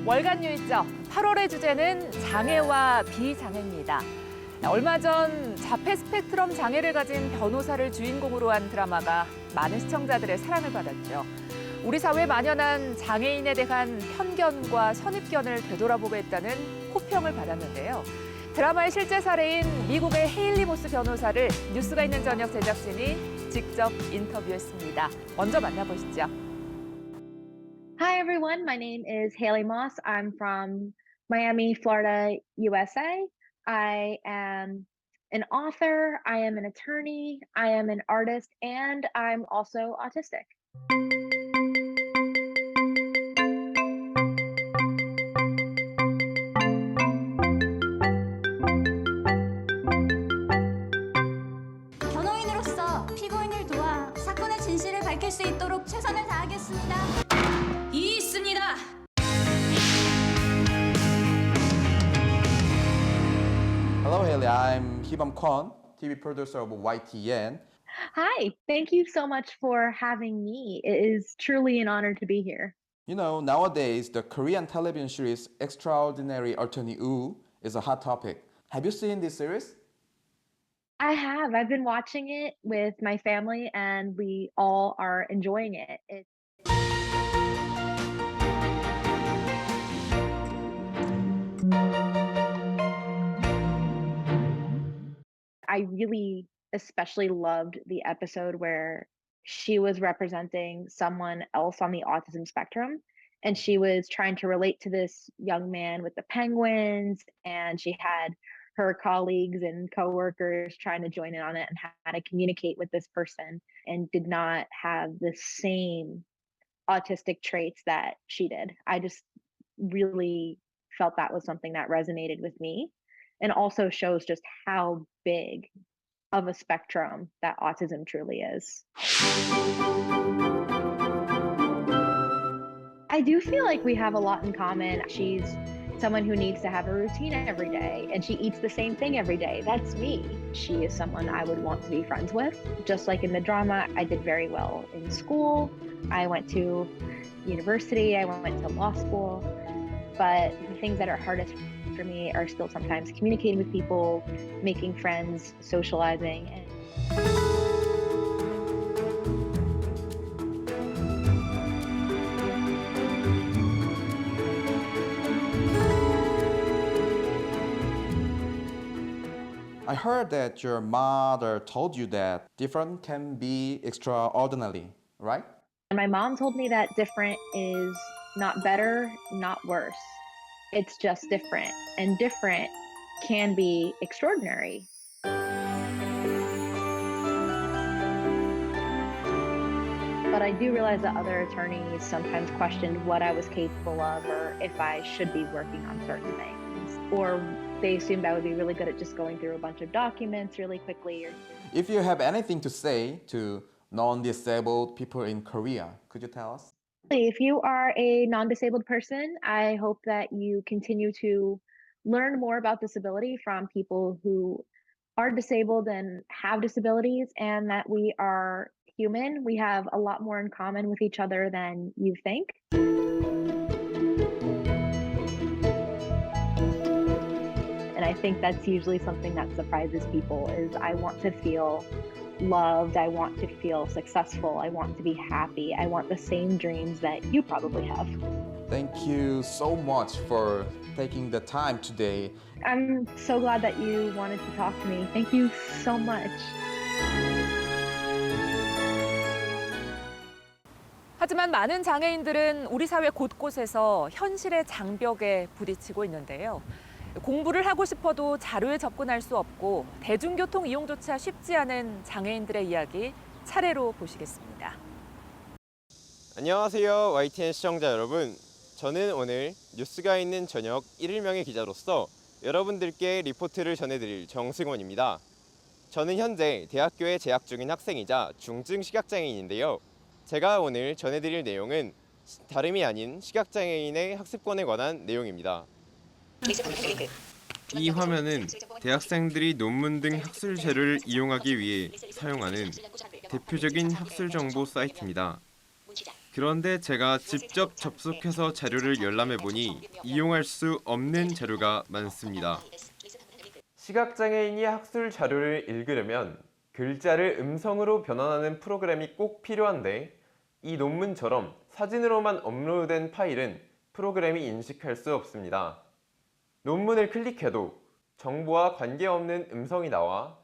월간 유이죠. 8월의 주제는 장애와 비장애입니다. 얼마 전 자폐 스펙트럼 장애를 가진 변호사를 주인공으로 한 드라마가 많은 시청자들의 사랑을 받았죠. 우리 사회에 만연한 장애인에 대한 편견과 선입견을 되돌아보게 했다는 호평을 받았는데요. 드라마의 실제 사례인 미국의 헤일리 모스 변호사를 뉴스가 있는 저녁 제작진이 직접 인터뷰했습니다. 먼저 만나보시죠. Hi, everyone. My name is Haley Moss. I'm from Miami, Florida, USA. I am an author, I am an attorney, I am an artist, and I'm also autistic. 변호인으로서 피고인을 도와 사건의 진실을 밝힐 수 있도록 최선을 다하겠습니다. 있습니다. Hello, Haley. I'm Hibam Kwon, TV producer of YTN. Hi, thank you so much for having me. It is truly an honor to be here. You know, nowadays, the Korean television series Extraordinary Attorney Woo is a hot topic. Have you seen this series? I have. I've been watching it with my family, and we all are enjoying it. I really especially loved the episode where she was representing someone else on the autism spectrum, and she was trying to relate to this young man with the penguins, and she had her colleagues and coworkers trying to join in on it and how to communicate with this person and did not have the same autistic traits that she did. I just really felt that was something that resonated with me and also shows just how big of a spectrum that autism truly is. I do feel like we have a lot in common. She's someone who needs to have a routine every day, and she eats the same thing every day. That's me. She is someone I would want to be friends with. Just like in the drama, I did very well in school. I went to university, I went to law school, but the things that are hardest for me are still sometimes communicating with people, making friends, socializing. I heard that your mother told you that different can be extraordinary, right? And my mom told me that different is not better, not worse. It's just different, and different can be extraordinary. But I do realize that other attorneys sometimes questioned what I was capable of or if I should be working on certain things. Or they assumed I would be really good at just going through a bunch of documents really quickly. If you have anything to say to non-disabled people in Korea, could you tell us? If you are a non-disabled person, I hope that you continue to learn more about disability from people who are disabled and have disabilities, and that we are human. We have a lot more in common with each other than you think. And I think that's usually something that surprises people is I want to feel loved, I want to feel successful, I want to be happy, I want the same dreams that you probably have. Thank you so much for taking the time today. I'm so glad that you wanted to talk to me. Thank you so much. 하지만 많은 장애인들은 우리 사회 곳곳에서 현실의 장벽에 부딪히고 있는데요. 공부를 하고 싶어도 자료에 접근할 수 없고 대중교통 이용조차 쉽지 않은 장애인들의 이야기 차례로 보시겠습니다. 안녕하세요, YTN 시청자 여러분. 저는 오늘 뉴스가 있는 저녁 1일명의 기자로서 여러분들께 리포트를 전해드릴 정승원입니다. 저는 현재 대학교에 재학 중인 학생이자 중증 시각장애인인데요. 제가 오늘 전해드릴 내용은 다름이 아닌 시각장애인의 학습권에 관한 내용입니다. 이 화면은 대학생들이 논문 등 학술 자료를 이용하기 위해 사용하는 대표적인 학술 정보 사이트입니다. 그런데 제가 직접 접속해서 자료를 열람해 보니 이용할 수 없는 자료가 많습니다. 시각장애인이 학술 자료를 읽으려면 글자를 음성으로 변환하는 프로그램이 꼭 필요한데 이 논문처럼 사진으로만 업로드된 파일은 프로그램이 인식할 수 없습니다. 논문을 클릭해도 정보와 관계없는 음성이 나와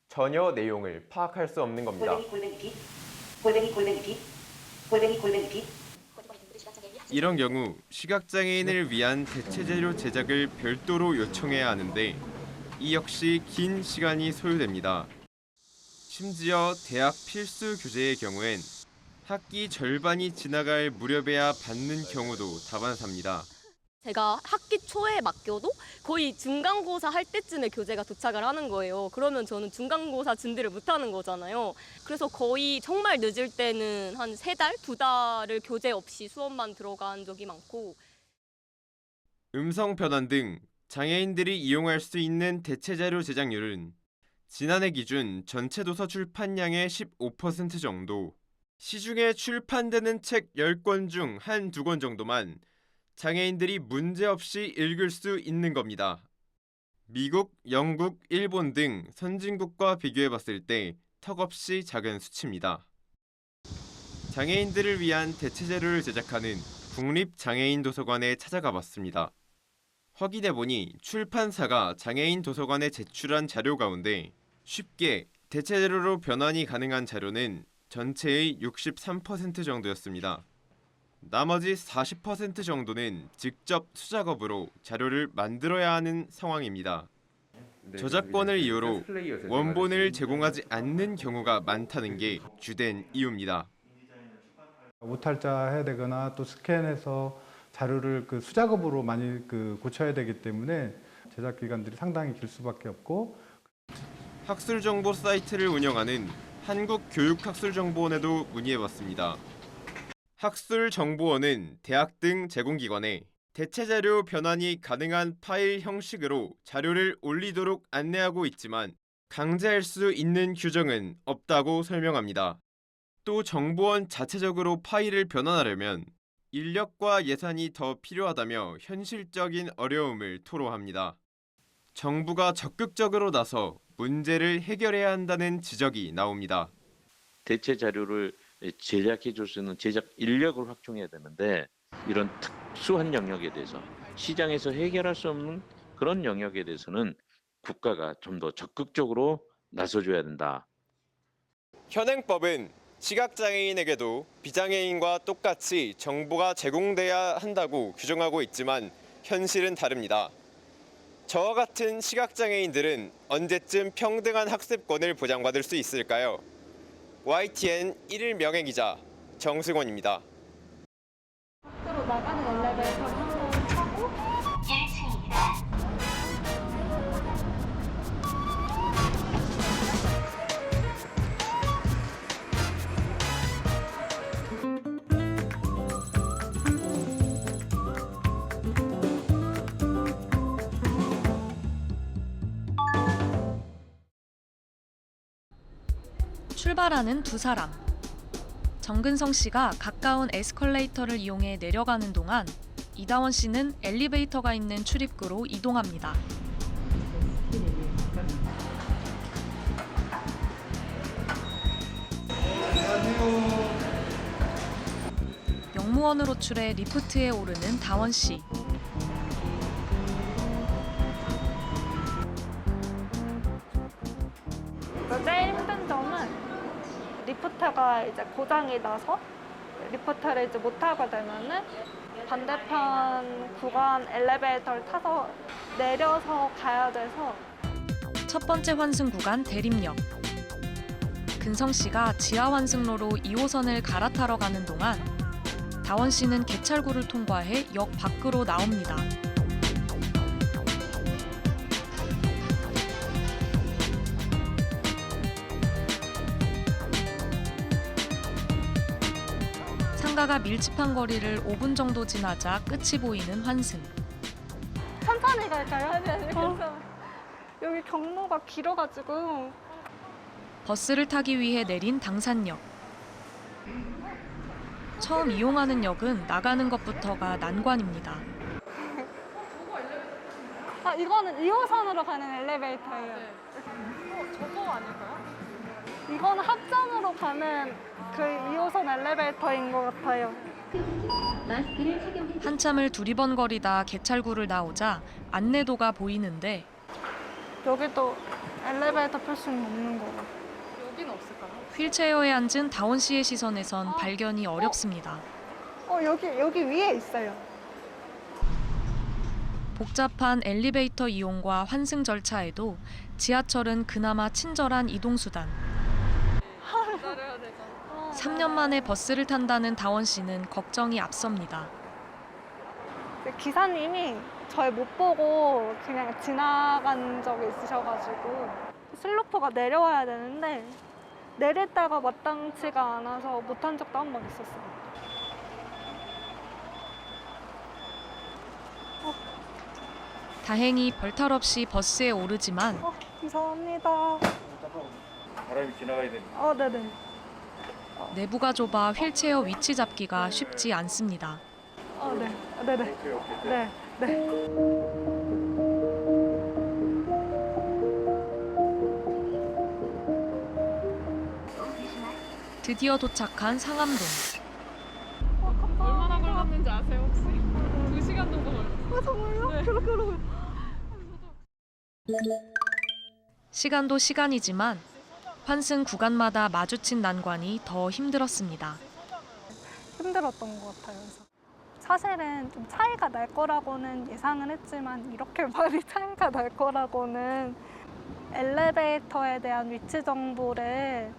전혀 내용을 파악할 수 없는 겁니다. 이런 경우 시각장애인을 위한 대체자료 제작을 별도로 요청해야 하는데 이 역시 긴 시간이 소요됩니다. 심지어 대학 필수 교재의 경우엔 학기 절반이 지나갈 무렵에야 받는 경우도 다반사입니다. 제가 학기 초에 맡겨도 거의 중간고사 할 때쯤에 교재가 도착을 하는 거예요. 그러면 저는 중간고사 준비를 못 하는 거잖아요. 그래서 거의 정말 늦을 때는 한 3달, 2달을 교재 없이 수업만 들어간 적이 많고. 음성 변환 등 장애인들이 이용할 수 있는 대체자료 제작률은 지난해 기준 전체 도서 출판량의 15% 정도, 시중에 출판되는 책 10권 중 1-2권 정도만 장애인들이 문제없이 읽을 수 있는 겁니다. 미국, 영국, 일본 등 선진국과 비교해봤을 때 턱없이 작은 수치입니다. 장애인들을 위한 대체자료를 제작하는 국립장애인 도서관에 찾아가 봤습니다. 확인해보니 출판사가 장애인 도서관에 제출한 자료 가운데 쉽게 대체자료로 변환이 가능한 자료는 전체의 63% 정도였습니다. 나머지 40% 정도는 직접 수작업으로 자료를 만들어야 하는 상황입니다. 저작권을 이유로 원본을 제공하지 않는 경우가 많다는 게 주된 이유입니다. 오탈자 해야 되거나 또 스캔해서 자료를 수작업으로 많이 고쳐야 되기 때문에 제작 기간들이 상당히 길 수밖에 없고. 학술 정보 사이트를 운영하는 한국교육학술정보원에도 문의해봤습니다. 학술정보원은 대학 등 제공기관에 대체자료 변환이 가능한 파일 형식으로 자료를 올리도록 안내하고 있지만 강제할 수 있는 규정은 없다고 설명합니다. 또 정보원 자체적으로 파일을 변환하려면 인력과 예산이 더 필요하다며 현실적인 어려움을 토로합니다. 정부가 적극적으로 나서 문제를 해결해야 한다는 지적이 나옵니다. 대체 자료를 제작해 줄 수 있는 제작 인력을 확충해야 되는데 이런 특수한 영역에 대해서 시장에서 해결할 수 없는 그런 영역에 대해서는 국가가 좀 더 적극적으로 나서줘야 된다. 현행법은 시각장애인에게도 비장애인과 똑같이 정보가 제공돼야 한다고 규정하고 있지만 현실은 다릅니다. 저와 같은 시각장애인들은 언제쯤 평등한 학습권을 보장받을 수 있을까요? YTN 1일 명예기자 정승원입니다. 밖으로 나가는 엘리베이터 한번 타고 1층입니다. 출발하는 두 사람. 정근성 씨가 가까운 에스컬레이터를 이용해 내려가는 동안 이다원 씨는 엘리베이터가 있는 출입구로 이동합니다. 영무원으로 출해 리프트에 오르는 다원 씨. 제일 힘든 점은 리프트가 이제 고장이 나서 리프트를 이제 못 타게 되면은 반대편 구간 엘리베이터를 타서 내려서 가야 돼서. 첫 번째 환승 구간 대림역. 근성 씨가 지하 환승로로 2호선을 갈아타러 가는 동안 다원 씨는 개찰구를 통과해 역 밖으로 나옵니다. 상가가 밀집한 거리를 5분 정도 지나자 끝이 보이는 환승. 천천히 갈까요? 아니, 괜찮아. 여기 경로가 길어가지고. 버스를 타기 위해 내린 당산역. 처음 이용하는 역은 나가는 것부터가 난관입니다. 아, 이거는 2호선으로 가는 엘리베이터예요. 저거 아닐까요? 이거는 합정으로 가는 그 2호선 엘리베이터인 것 같아요. 한참을 두리번거리다 개찰구를 나오자 안내도가 보이는데 여기도 엘리베이터 표시는 없는 거고. 여기는 없을까요? 휠체어에 앉은 다원 씨의 시선에선 발견이 어렵습니다. 여기 위에 있어요. 복잡한 엘리베이터 이용과 환승 절차에도 지하철은 그나마 친절한 이동수단. 기다려야 되잖아. 3년 만에 버스를 탄다는 다원 씨는 걱정이 앞섭니다. 기사님이 저희 못 보고 그냥 지나간 적이 있으셔가지고 슬로프가 내려와야 되는데 내릴 때가 마땅치가 않아서 못한 적도 한 번 있었어요. 다행히 별탈 없이 버스에 오르지만 감사합니다. 바람이 지나가야 되니까. 네네. 내부가 좁아 휠체어 위치 잡기가 쉽지 않습니다. 네. 네네. 네. 네. 드디어 도착한 상암동. 얼마나 걸렸는지 아세요 혹시? 2시간 정도 걸렸어요. 정말요? 네. 그렇게. 시간도 시간이지만 환승 구간마다 마주친 난관이 더 힘들었습니다. 힘들었던 것 같아요. 그래서 사실은 좀 차이가 날 거라고는 예상은 했지만 이렇게 많이 차이가 날 거라고는 엘리베이터에 대한 위치 정보를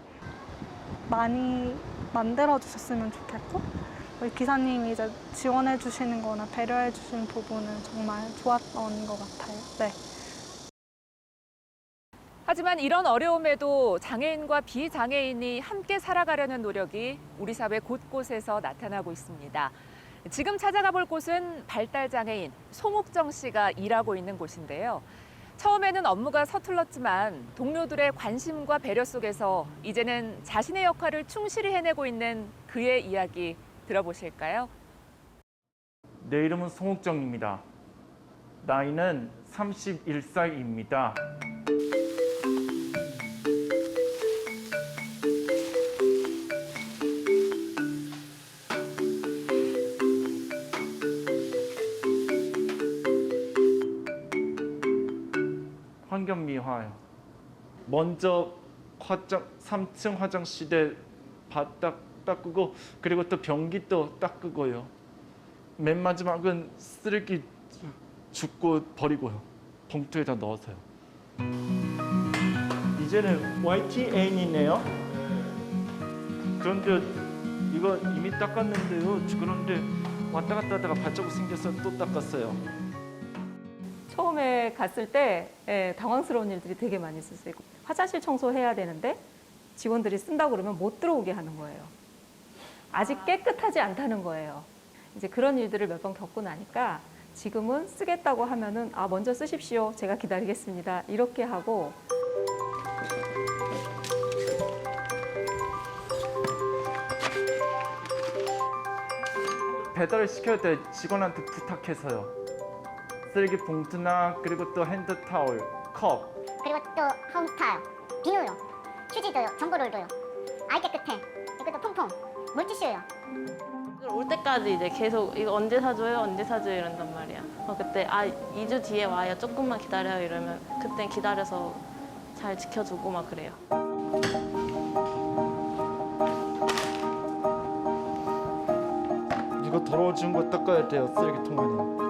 많이 만들어 주셨으면 좋겠고 우리 기사님이 이제 지원해 주시는 거나 배려해 주시는 부분은 정말 좋았던 것 같아요. 네. 하지만 이런 어려움에도 장애인과 비장애인이 함께 살아가려는 노력이 우리 사회 곳곳에서 나타나고 있습니다. 지금 찾아가 볼 곳은 발달장애인 송옥정 씨가 일하고 있는 곳인데요. 처음에는 업무가 서툴렀지만 동료들의 관심과 배려 속에서 이제는 자신의 역할을 충실히 해내고 있는 그의 이야기 들어보실까요? 내 이름은 송옥정입니다. 나이는 31살입니다. 환경미화요. 먼저 3층 화장실에 바닥 닦고 그리고 또 변기도 닦고요. 맨 마지막은 쓰레기 줍고 버리고요. 봉투에다 넣어서요. 이제는 YTN이네요. 그런데 이거 이미 닦았는데요. 그런데 왔다 갔다 하다가 발자국 생겨서 또 닦았어요. 처음에 갔을 때 당황스러운 일들이 되게 많이 있었어요. 화장실 청소해야 되는데 직원들이 쓴다고 그러면 못 들어오게 하는 거예요. 아직 깨끗하지 않다는 거예요. 이제 그런 일들을 몇 번 겪고 나니까 지금은 쓰겠다고 하면은 먼저 쓰십시오. 제가 기다리겠습니다. 이렇게 하고 배달을 시켜야 돼. 직원한테 부탁해서요. 쓰레기 봉투나 그리고 또 핸드타올, 컵. 그리고 또 홈스타일, 비누요, 휴지도요, 전구롤도요. 아이 깨끗해. 이것도 통통. 물티슈요. 올 때까지 이제 계속 이거 언제 사줘요? 언제 사줘요? 이런단 말이야. 그때 2주 뒤에 와요. 조금만 기다려요. 이러면 그때 기다려서 잘 지켜주고 막 그래요. 이거 더러워진 거 닦아야 돼요. 쓰레기통만요.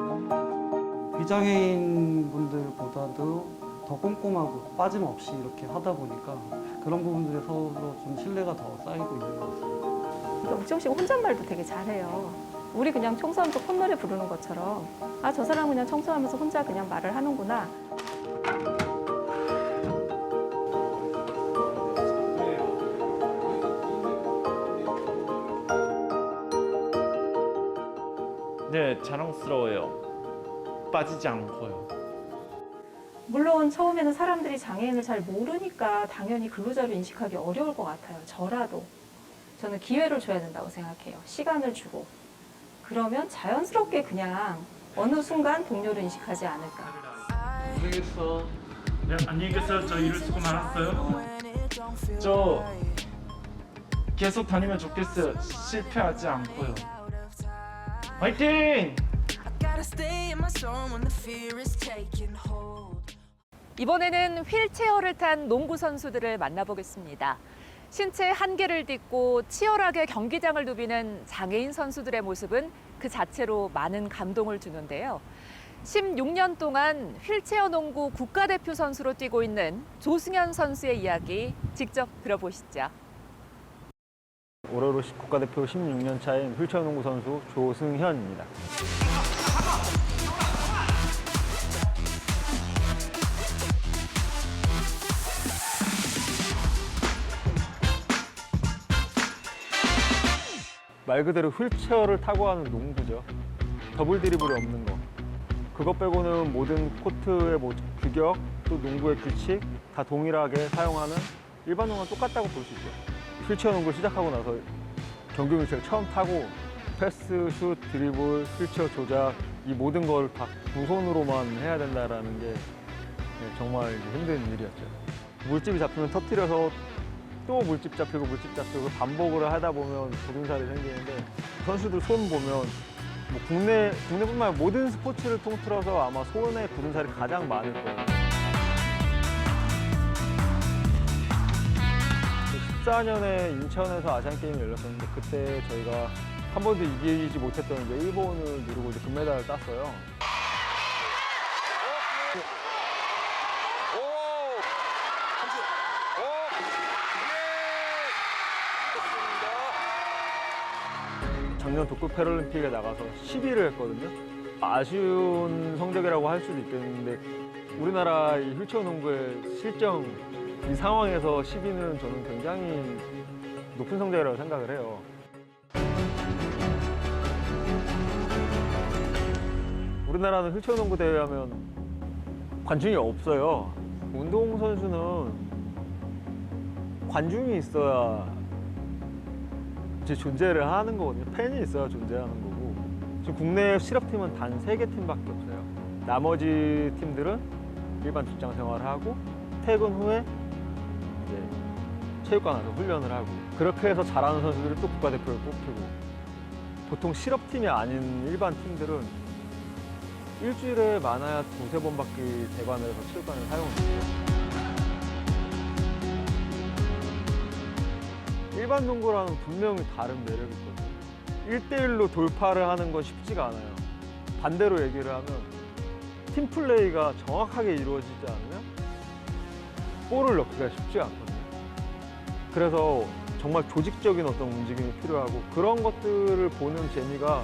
비장애인 분들보다도 더 꼼꼼하고 빠짐없이 이렇게 하다 보니까 그런 부분들에 서로 좀 신뢰가 더 쌓이고 있는 것 같습니다. 옥정 씨가 혼잣말도 되게 잘해요. 우리 그냥 청소하면서 콧노래 부르는 것처럼 저 사람 그냥 청소하면서 혼자 그냥 말을 하는구나. 네, 자랑스러워요. 빠지지 않고요. 물론 처음에는 사람들이 장애인을 잘 모르니까 당연히 근로자로 인식하기 어려울 것 같아요. 저라도. 저는 기회를 줘야 된다고 생각해요. 시간을 주고. 그러면 자연스럽게 그냥 어느 순간 동료를 인식하지 않을까. 고생했어. 네, 안녕히 계세요. 저 일을 수고 많았어요. 저 계속 다니면 좋겠어요. 실패하지 않고요. 화이팅! 이번에는 휠체어를 탄 농구 선수들을 만나보겠습니다. 신체 한계를 딛고 치열하게 경기장을 누비는 장애인 선수들의 모습은 그 자체로 많은 감동을 주는데요. 16년 동안 휠체어 농구 국가대표 선수로 뛰고 있는 조승현 선수의 이야기 직접 들어보시죠. 오로로 국가대표 16년 차인 휠체어 농구 선수 조승현입니다. 말 그대로 휠체어를 타고 하는 농구죠. 더블 드리블이 없는 거. 그것 빼고는 모든 코트의 규격, 또 농구의 규칙 다 동일하게 사용하는 일반 농구와 똑같다고 볼 수 있죠. 휠체어 농구를 시작하고 나서 경기 휠체어를 처음 타고 패스, 슛, 드리블, 휠체어 조작 이 모든 걸 다 두 손으로만 해야 된다는 게 정말 힘든 일이었죠. 물집이 잡히면 터뜨려서 또 물집 잡히고 반복을 하다 보면 굳은살이 생기는데 선수들 손 보면 뭐 국내뿐만 아니라 모든 스포츠를 통틀어서 아마 손에 굳은살이 가장 많을 거예요. 14년에 인천에서 아시안게임이 열렸었는데 그때 저희가 한 번도 이기지 못했던 이제 일본을 누르고 이제 금메달을 땄어요. 작년 도쿄 패럴림픽에 나가서 10위를 했거든요. 아쉬운 성적이라고 할 수도 있겠는데 우리나라 이 휠체어 농구의 실정 이 상황에서 10위는 저는 굉장히 높은 성적이라고 생각을 해요. 우리나라는 휠체어 농구 대회 하면 관중이 없어요. 운동선수는 관중이 있어야 이제 존재를 하는 거거든요. 팬이 있어야 존재하는 거고. 지금 국내 실업팀은 단 3개 팀밖에 없어요. 나머지 팀들은 일반 직장 생활을 하고 퇴근 후에 이제 체육관 가서 훈련을 하고 그렇게 해서 잘하는 선수들이 또 국가대표를 뽑히고 보통 실업팀이 아닌 일반 팀들은 일주일에 많아야 2~3번밖에 대관을 해서 체육관을 사용합니다. 일반 농구랑은 분명히 다른 매력이 있거든요. 1대1로 돌파를 하는 건 쉽지가 않아요. 반대로 얘기를 하면 팀플레이가 정확하게 이루어지지 않으면 볼을 넣기가 쉽지 않거든요. 그래서 정말 조직적인 어떤 움직임이 필요하고 그런 것들을 보는 재미가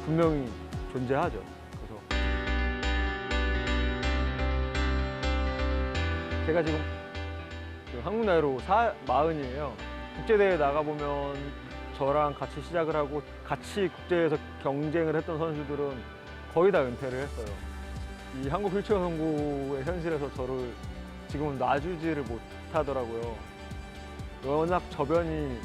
분명히 존재하죠. 그래서 제가 지금 한국 나이로 40이에요. 국제대회 나가보면 저랑 같이 시작을 하고 같이 국제에서 경쟁을 했던 선수들은 거의 다 은퇴를 했어요. 이 한국 휠체어 농구의 현실에서 저를 지금은 놔주지를 못하더라고요. 워낙 저변이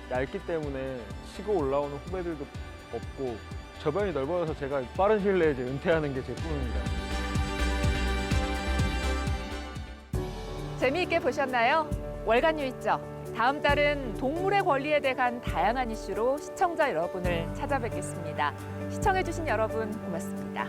얇기 때문에 치고 올라오는 후배들도 없고 저변이 넓어져서 제가 빠른 시일 내에 이제 은퇴하는 게 제 꿈입니다. 재미있게 보셨나요? 월간 뉴이죠. 다음 달은 동물의 권리에 대한 다양한 이슈로 시청자 여러분을 찾아뵙겠습니다. 시청해주신 여러분 고맙습니다.